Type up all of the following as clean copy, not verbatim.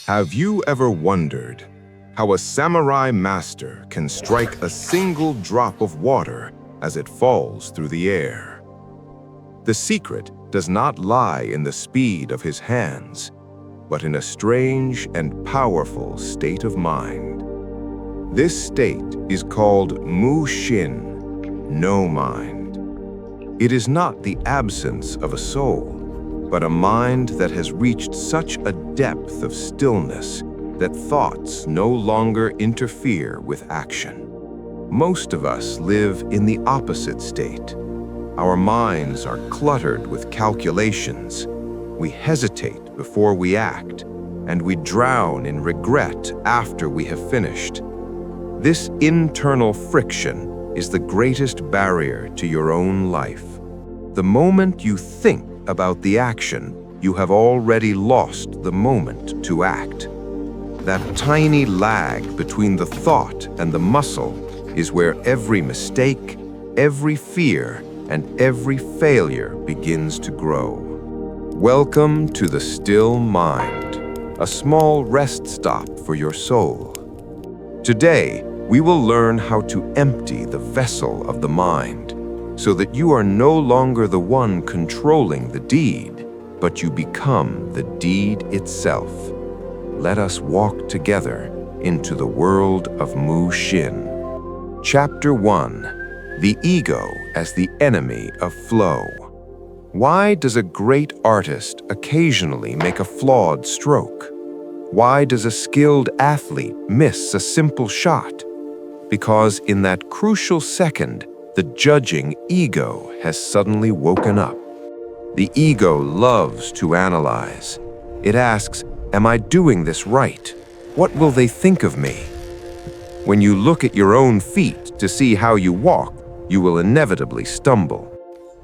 Have you ever wondered how a samurai master can strike a single drop of water as it falls through the air? The secret does not lie in the speed of his hands, but in a strange and powerful state of mind. This state is called Mushin, no mind. It is not the absence of a soul, but a mind that has reached such a depth of stillness that thoughts no longer interfere with action. Most of us live in the opposite state. Our minds are cluttered with calculations. We hesitate before we act, and we drown in regret after we have finished. This internal friction is the greatest barrier to your own life. The moment you think about the action, you have already lost the moment to act. That tiny lag between the thought and the muscle is where every mistake, every fear, and every failure begins to grow. Welcome to the still mind, a small rest stop for your soul. Today, we will learn how to empty the vessel of the mind, so that you are no longer the one controlling the deed, but you become the deed itself. Let us walk together into the world of Mushin. Chapter 1: The Ego as the Enemy of Flow. Why does a great artist occasionally make a flawed stroke? Why does a skilled athlete miss a simple shot? Because in that crucial second, the judging ego has suddenly woken up. The ego loves to analyze. It asks, "Am I doing this right? What will they think of me?" When you look at your own feet to see how you walk, you will inevitably stumble.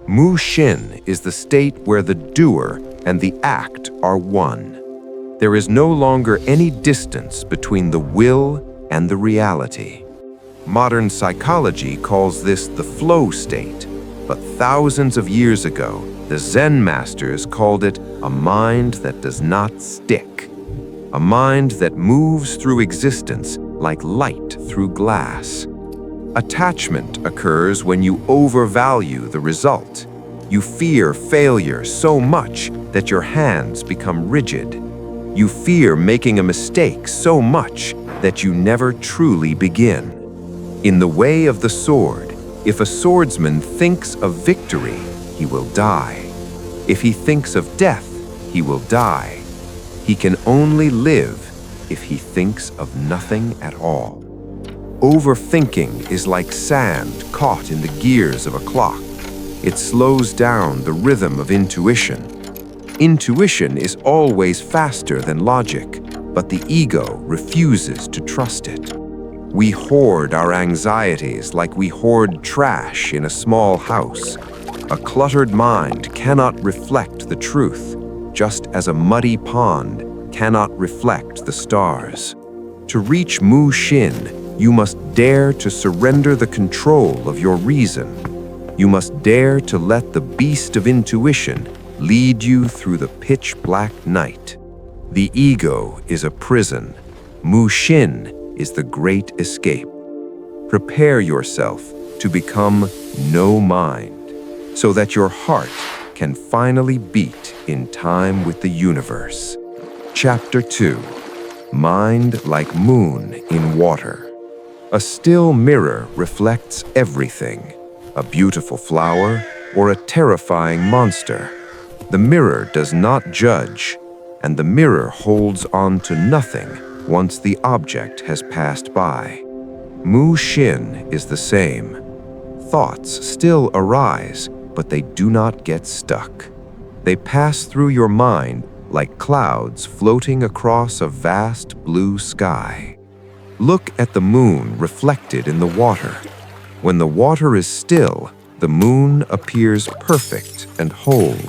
Mushin is the state where the doer and the act are one. There is no longer any distance between the will and the reality. Modern psychology calls this the flow state, but thousands of years ago, the Zen masters called it a mind that does not stick, a mind that moves through existence like light through glass. Attachment occurs when you overvalue the result. You fear failure so much that your hands become rigid. You fear making a mistake so much that you never truly begin. In the way of the sword, if a swordsman thinks of victory, he will die. If he thinks of death, he will die. He can only live if he thinks of nothing at all. Overthinking is like sand caught in the gears of a clock. It slows down the rhythm of intuition. Intuition is always faster than logic, but the ego refuses to trust it. We hoard our anxieties like we hoard trash in a small house. A cluttered mind cannot reflect the truth, just as a muddy pond cannot reflect the stars. To reach Mushin, you must dare to surrender the control of your reason. You must dare to let the beast of intuition lead you through the pitch-black night. The ego is a prison. Mushin is the great escape. Prepare yourself to become no mind, so that your heart can finally beat in time with the universe. Chapter 2: Mind like moon in water. A still mirror reflects everything, a beautiful flower or a terrifying monster. The mirror does not judge, and the mirror holds on to nothing once the object has passed by. Mushin is the same. Thoughts still arise, but they do not get stuck. They pass through your mind like clouds floating across a vast blue sky. Look at the moon reflected in the water. When the water is still, the moon appears perfect and whole.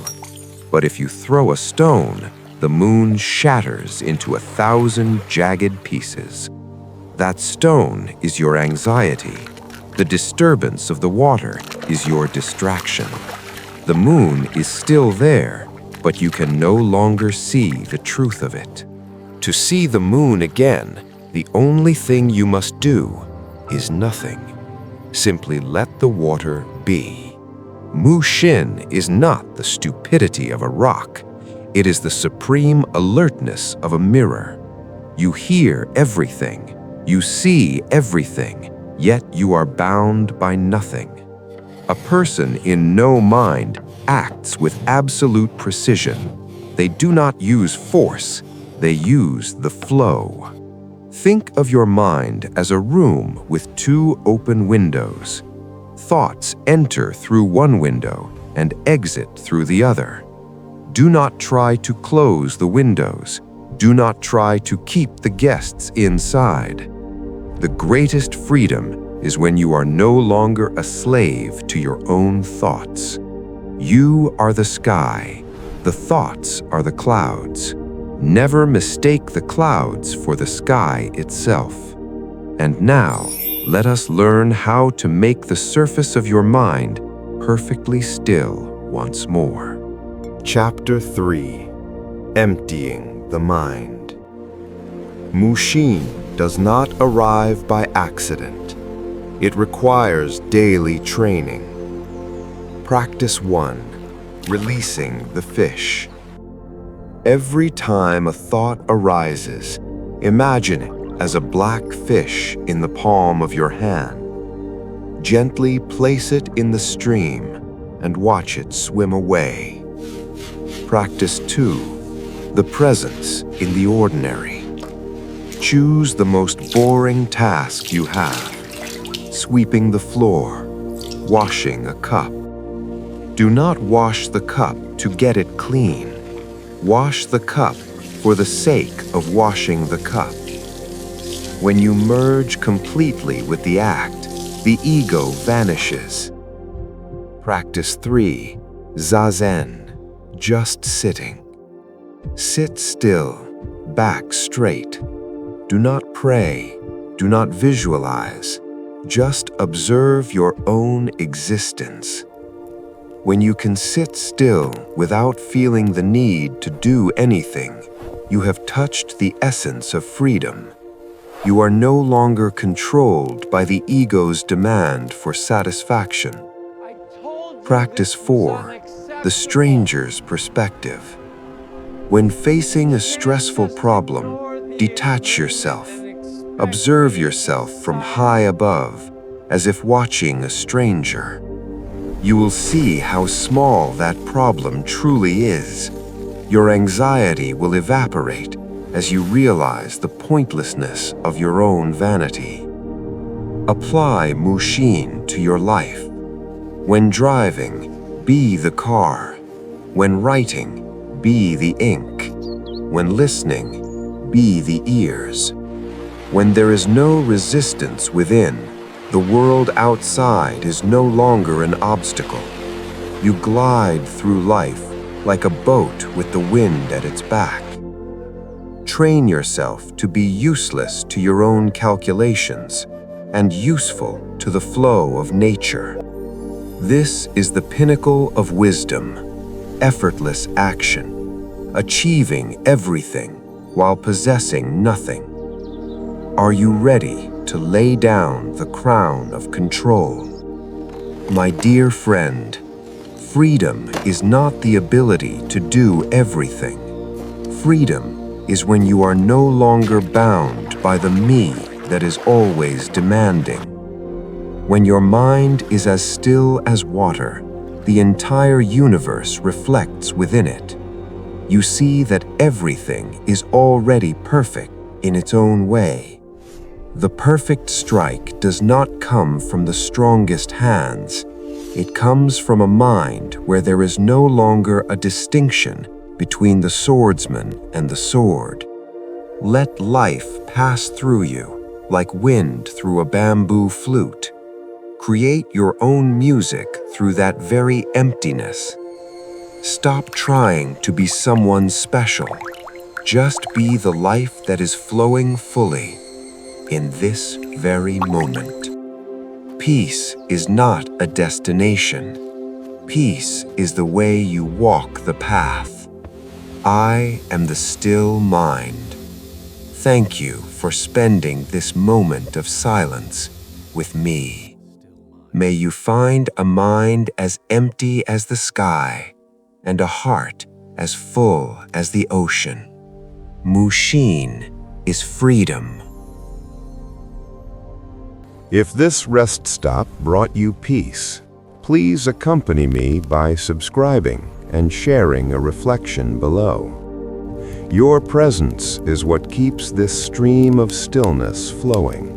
But if you throw a stone, the moon shatters into 1,000 jagged pieces. That stone is your anxiety. The disturbance of the water is your distraction. The moon is still there, but you can no longer see the truth of it. To see the moon again, the only thing you must do is nothing. Simply let the water be. Mushin is not the stupidity of a rock. It is the supreme alertness of a mirror. You hear everything, you see everything, yet you are bound by nothing. A person in no mind acts with absolute precision. They do not use force, they use the flow. Think of your mind as a room with two open windows. Thoughts enter through one window and exit through the other. Do not try to close the windows. Do not try to keep the guests inside. The greatest freedom is when you are no longer a slave to your own thoughts. You are the sky. The thoughts are the clouds. Never mistake the clouds for the sky itself. And now, let us learn how to make the surface of your mind perfectly still once more. Chapter 3. Emptying the Mind. Mushin does not arrive by accident. It requires daily training. Practice 1. Releasing the fish. Every time a thought arises, imagine it as a black fish in the palm of your hand. Gently place it in the stream and watch it swim away. Practice 2. The presence in the ordinary. Choose the most boring task you have. Sweeping the floor, washing a cup. Do not wash the cup to get it clean. Wash the cup for the sake of washing the cup. When you merge completely with the act, the ego vanishes. Practice 3. Zazen. Just sitting. Sit still, back straight. Do not pray, do not visualize. Just observe your own existence. When you can sit still without feeling the need to do anything, you have touched the essence of freedom. You are no longer controlled by the ego's demand for satisfaction. Practice 4. The stranger's perspective. When facing a stressful problem, detach yourself. Observe yourself from high above, as if watching a stranger. You will see how small that problem truly is. Your anxiety will evaporate as you realize the pointlessness of your own vanity. Apply Mushin to your life. When driving, be the car. When writing, be the ink. When listening, be the ears. When there is no resistance within, the world outside is no longer an obstacle. You glide through life like a boat with the wind at its back. Train yourself to be useless to your own calculations and useful to the flow of nature. This is the pinnacle of wisdom, effortless action, achieving everything while possessing nothing. Are you ready to lay down the crown of control? My dear friend, freedom is not the ability to do everything. Freedom is when you are no longer bound by the me that is always demanding. When your mind is as still as water, the entire universe reflects within it. You see that everything is already perfect in its own way. The perfect strike does not come from the strongest hands. It comes from a mind where there is no longer a distinction between the swordsman and the sword. Let life pass through you like wind through a bamboo flute. Create your own music through that very emptiness. Stop trying to be someone special. Just be the life that is flowing fully in this very moment. Peace is not a destination. Peace is the way you walk the path. I am the still mind. thank you for spending this moment of silence with me. May you find a mind as empty as the sky and a heart as full as the ocean. Mushin is freedom. If this rest stop brought you peace, please accompany me by subscribing and sharing a reflection below. Your presence is what keeps this stream of stillness flowing.